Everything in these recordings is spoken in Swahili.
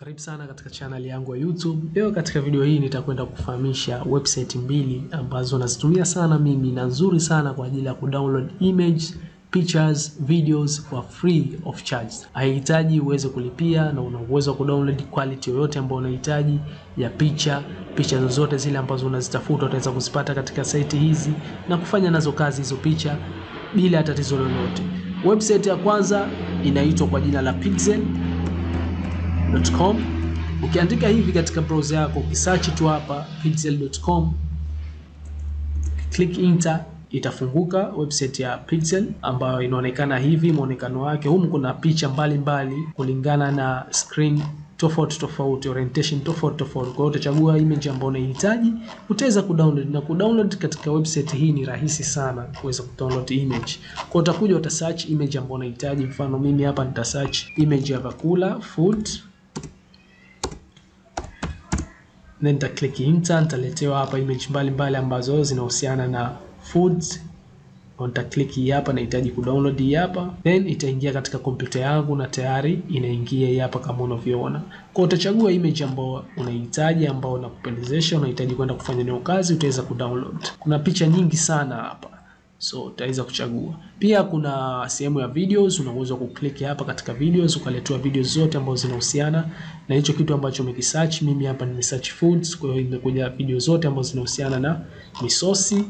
Karibu sana katika channel yangu ya YouTube. Leo katika video hii nitakwenda kufahamisha website mbili ambazo nazitumia sana mimi na nzuri sana kwa ajili ya kudownload image, pictures, videos for free of charge. Haihitaji uweze kulipia na una uwezo wa kudownload quality yoyote ambayo unahitaji ya picha zozote zile ambazo unazitafuta utaweza kuzipata katika site hizi na kufanya nazo kazi hizo picha bila tatizo lolote. Website ya kwanza inaitwa kwa jina la pixel.com. Ukiandika hivi katika browser yako, ukisearch tu hapa pixel.com, click enter, itafunguka website ya Pixel ambayo inaonekana hivi muonekano wake. Humu kuna picha mbalimbali kulingana na screen tofauti, orientation tofauti. Kwa hiyo utachagua image ambayo unahitaji, utaweza kudownload, na kudownload katika website hii ni rahisi sana kuweza kudownload image. Kwa utakuja utasearch image ambayo unahitaji. Mfano mimi hapa nitasearch image ya vyakula, food, then nita click enter, nitaletewa hapa image mbalimbali ambazo zinahusiana na foods. Nita click hapa, nahitaji kudownload hii hapa, then itaingia katika kompyuta yangu na tayari inaingia hii hapa kama unavyoona. Kwa utachagua image ambayo unahitaji, ambayo unakupendezesha, unahitaji kwenda kufanya nayo kazi, utaweza kudownload. Kuna picha nyingi sana hapa, so utaweza kuchagua. Pia kuna sehemu ya videos, unaweza kuklik hapa katika videos ukaletewa videos zote ambazo zinahusiana na hicho kitu ambacho umekisearch. Mimi hapa nimesearch foods, kwa hiyo imekuja video zote ambazo zinahusiana na misosi.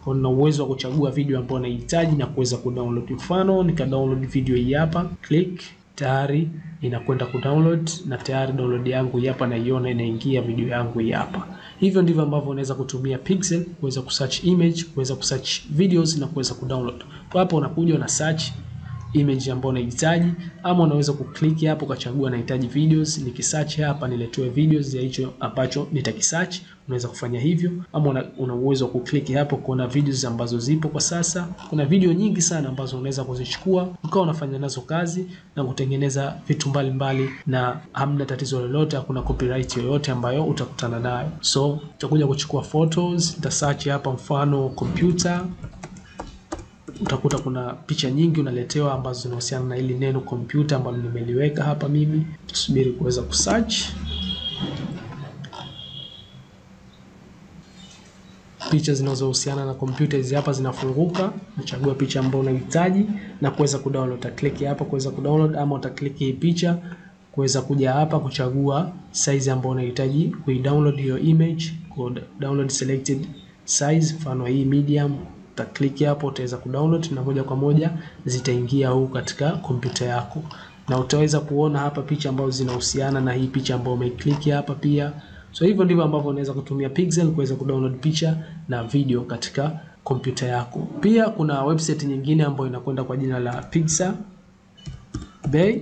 Una uwezo wa kuchagua video ambayo unahitaji na kuweza kudownload. Mfano nika download video hii hapa, click, tayari inakwenda kudownload na tayari download yangu hapa naiona inaingia video yangu hapa. Hivyo ndivyo ambavyo unaweza kutumia Pixel kuweza kusearch image, kuweza kusearch videos na kuweza kudownload. Kwa hapo unakuja na search image ambayo unahitaji, ama unaweza kuklik hapo ukachagua nahitaji videos, nikisearch hapa niletewe videos ya hicho ambacho nitakisearch. Unaweza kufanya hivyo, ama una uwezo wa kuklik hapo kuona videos ambazo zipo kwa sasa. Kuna video nyingi sana ambazo unaweza kuzichukua ukawa unafanya nazo kazi na kutengeneza vitu mbalimbali na hamna tatizo lolote, hakuna copyright yoyote ambayo utakutana nayo. So utakuja kuchukua photos, nita search hapa mfano computer. Utakuta kuna picha nyingi unaletewa ambazo zinahusiana na hili neno computer ambalo nimeliweka hapa mimi. Tusubiri kuweza kusearch. Picha zinazohusiana na computer hizi hapa zinafunguka. Unachagua picha ambayo unahitaji na kuweza kudownload. Utaklik hapa kuweza kudownload, ama utaklik hii picha kuweza kuja hapa kuchagua size ambayo unahitaji kuidownload hiyo image. Kwa download selected size, mfano hii medium. Utaklik hapo, utaweza kudownload na moja kwa moja zitaingia huko katika kompyuta yako, na utaweza kuona hapa picha ambazo zinahusiana na hii picha ambayo umeclick hapa pia. So hivyo ndivyo ambavyo unaweza kutumia Pixel kuweza kudownload picha na video katika kompyuta yako. Pia kuna website nyingine ambayo inakwenda kwa jina la Pixel Bay.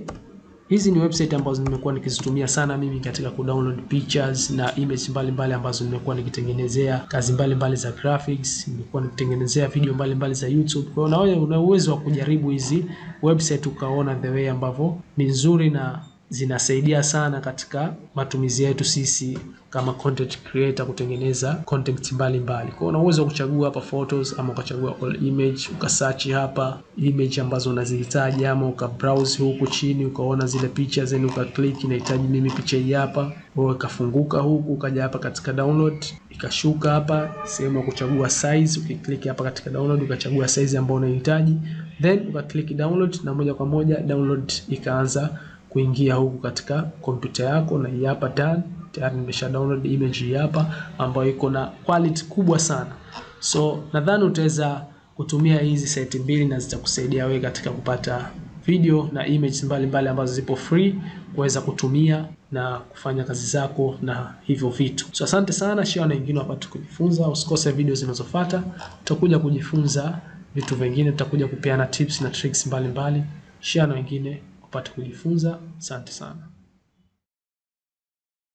Hizi ni website ambazo nimekuwa nikizitumia sana mimi katika kudownload pictures na images mbalimbali ambazo nimekuwa nikitengenezea kazi mbalimbali za graphics, nimekuwa nikitengenezea video mbalimbali za YouTube. Kwa hiyo na wewe una uwezo wa kujaribu hizi website ukaona the way ambavyo ni nzuri na zinasaidia sana katika matumizi yetu sisi kama content creator kutengeneza content mbalimbali. Kwa hiyo una uwezo kuchagua hapa photos, ama ukachagua all image, ukasearch hapa image ambazo unazihitaji, ama ukabrowse huku chini ukaona zile picha zenu, ukaclick nahitaji mimi picha hii hapa, wewe kafunguka huku ukaja hapa katika download, ikashuka hapa sehemu ya kuchagua size. Ukiklik hapa katika download ukachagua size ambayo unahitaji, then ukaclick download na moja kwa moja download ikaanza kuingia huku katika kompyuta yako. Na hii hapa tayari nimesha download image hii hapa ambayo iko na quality kubwa sana. So nadhani utaweza kutumia hizi site mbili na zitakusaidia wewe katika kupata video na images mbalimbali ambazo zipo free kuweza kutumia na kufanya kazi zako na hivyo vitu. So asante sana, share na wengine wapate kujifunza. Usikose video zinazofuata, tutakuja kujifunza vitu vingine, tutakuja kupeana tips na tricks mbalimbali. Share na wengine upate kujifunza. Asante sana.